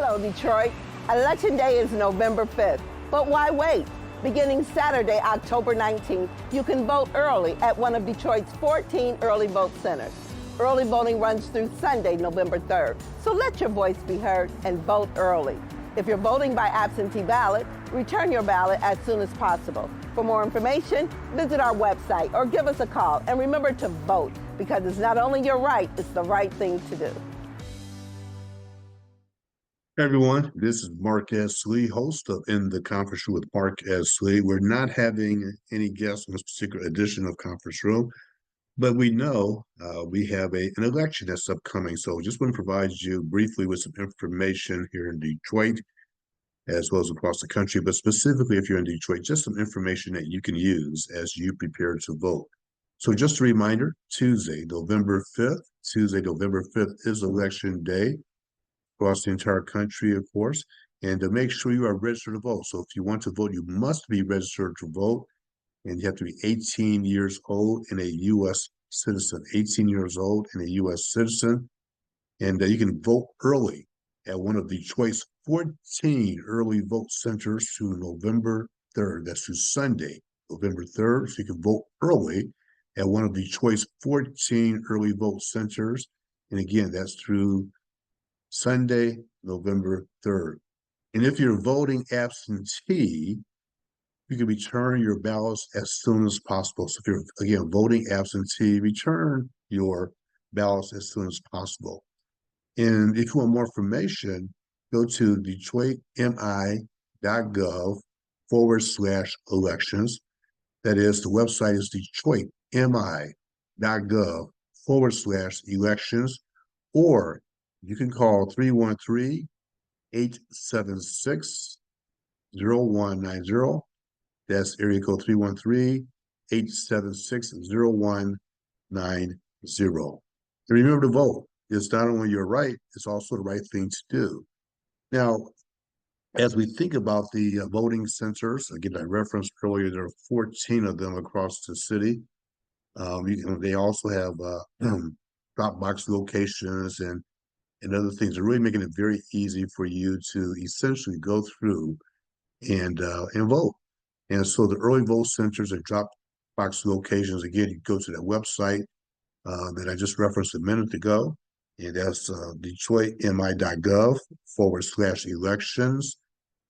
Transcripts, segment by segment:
Hello, Detroit. Election Day is November 5th, but why wait? Beginning Saturday, October 19th, you can vote early at one of Detroit's 14 early vote centers. Early voting runs through Sunday, November 3rd, so let your voice be heard and vote early. If you're voting by absentee ballot, return your ballot as soon as possible. For more information, visit our website or give us a call. And remember to vote, because it's not only your right, it's the right thing to do. Hey everyone, this is Mark S. Lee, host of In the Conference Room with Mark S. Lee. We're not having any guests on this particular edition of Conference Room, but we know we have an election that's upcoming. So just want to provide you briefly with some information here in Detroit, as well as across the country, but specifically if you're in Detroit, just some information that you can use as you prepare to vote. So just a reminder, Tuesday, November 5th is Election Day across the entire country, of course, and to make sure you are registered to vote. So if you want to vote, you must be registered to vote, and you have to be 18 years old and a U.S. citizen, 18 years old and a U.S. citizen, and you can vote early at one of Detroit's 14 early vote centers through November 3rd. That's through Sunday, November 3rd, so you can vote early at one of Detroit's 14 early vote centers, and again, that's through Sunday, November 3rd. And if you're voting absentee, you can return your ballots as soon as possible. So if you're, again, voting absentee, return your ballots as soon as possible. And if you want more information, go to detroitmi.gov/elections. That is, the website is detroitmi.gov/elections, or you can call 313-876-0190. That's area code 313-876-0190. And remember to vote. It's not only your right, it's also the right thing to do. Now, as we think about the voting centers, again, I referenced earlier, there are 14 of them across the city. They also have drop box locations and other things are really making it very easy for you to essentially go through and vote. And so the early vote centers and drop box locations, again, you go to that website that I just referenced a minute ago, and that's detroitmi.gov/elections.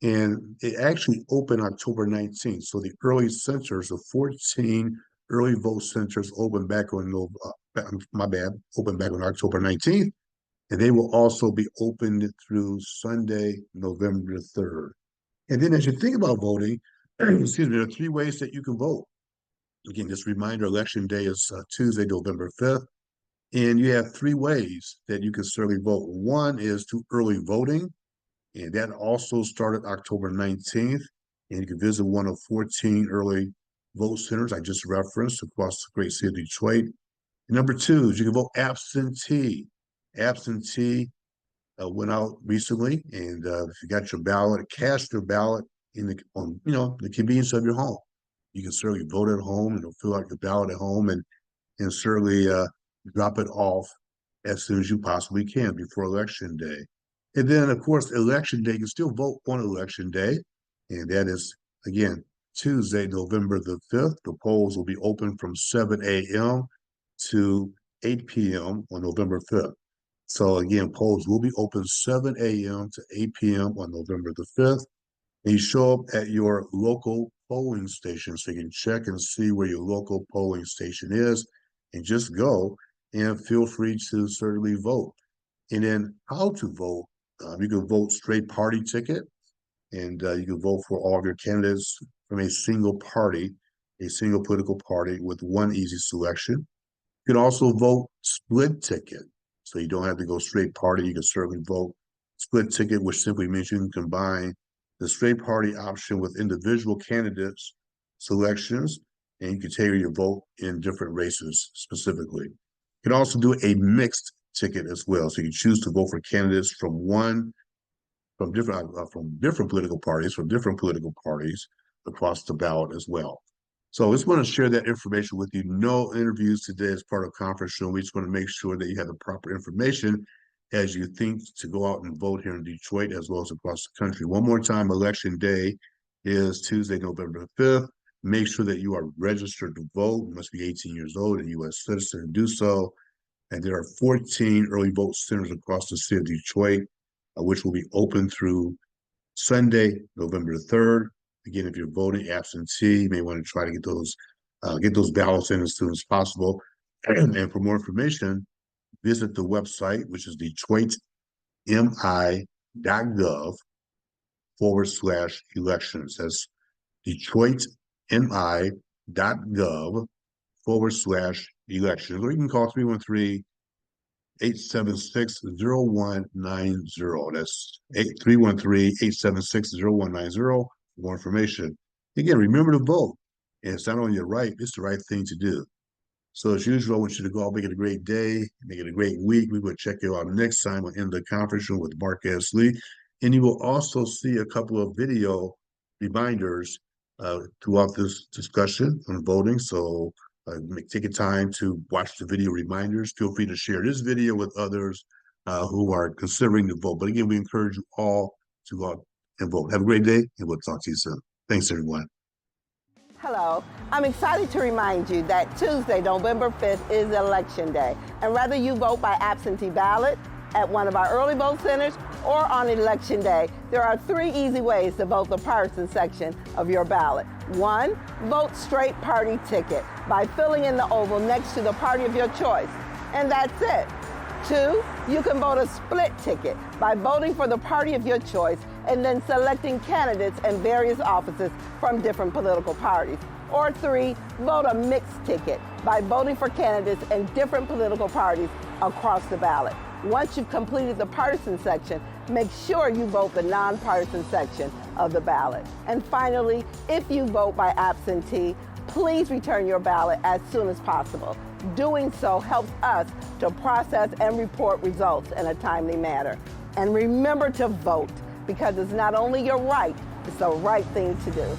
And it actually opened October 19th. So the early centers, the 14 early vote centers opened back on October 19th. And they will also be opened through Sunday, November 3rd. And then as you think about voting, excuse me, there are three ways that you can vote. Again, just a reminder, Election Day is Tuesday, November 5th. And you have three ways that you can certainly vote. One is to early voting, and that also started October 19th. And you can visit one of 14 early vote centers I just referenced across the great city of Detroit. And number two is you can vote absentee. Absentee went out recently, and if you got your ballot, cast your ballot on the convenience of your home. You can certainly vote at home and fill out your ballot at home, and certainly drop it off as soon as you possibly can before Election Day. And then, of course, Election Day, you can still vote on Election Day, and that is, again, Tuesday, November the 5th. The polls will be open from 7 a.m. to 8 p.m. on November 5th. So again, polls will be open 7 a.m. to 8 p.m. on November the 5th. And you show up at your local polling station so you can check and see where your local polling station is, and just go and feel free to certainly vote. And then how to vote, you can vote straight party ticket, and you can vote for all of your candidates from a single party, a single political party with one easy selection. You can also vote split ticket. So you don't have to go straight party. You can certainly vote split ticket, which simply means you can combine the straight party option with individual candidates selections, and you can tailor your vote in different races specifically. You can also do a mixed ticket as well. So you can choose to vote for candidates from different political parties across the ballot as well. So I just want to share that information with you. No interviews today as part of conference room. We just want to make sure that you have the proper information as you think to go out and vote here in Detroit as well as across the country. One more time, Election Day is Tuesday, November 5th. Make sure that you are registered to vote. You must be 18 years old and a U.S. citizen to do so. And there are 14 early vote centers across the city of Detroit, which will be open through Sunday, November 3rd. Again, if you're voting absentee, you may want to try to get those ballots in as soon as possible. And for more information, visit the website, which is DetroitMI.gov/elections. That's DetroitMI.gov/elections. Or you can call 313-876-0190. That's 313-876-0190 for more information. Again, remember to vote. And it's not only your right, it's the right thing to do. So as usual, I want you to go out, make it a great day, make it a great week. We will check you out next time in the conference room with Mark S. Lee. And you will also see a couple of video reminders throughout this discussion on voting. So take a time to watch the video reminders. Feel free to share this video with others who are considering to vote. But again, we encourage you all to go out and vote. Have a great day, and we'll talk to you soon. Thanks, everyone. Hello, I'm excited to remind you that Tuesday, November 5th is Election Day. And whether you vote by absentee ballot, at one of our early vote centers, or on Election Day, there are 3 easy ways to vote the partisan section of your ballot. 1, vote straight party ticket by filling in the oval next to the party of your choice. And that's it. 2, you can vote a split ticket by voting for the party of your choice and then selecting candidates in various offices from different political parties. Or 3, vote a mixed ticket by voting for candidates in different political parties across the ballot. Once you've completed the partisan section, make sure you vote the nonpartisan section of the ballot. And finally, if you vote by absentee, please return your ballot as soon as possible. Doing so helps us to process and report results in a timely manner. And remember to vote, because it's not only your right, it's the right thing to do.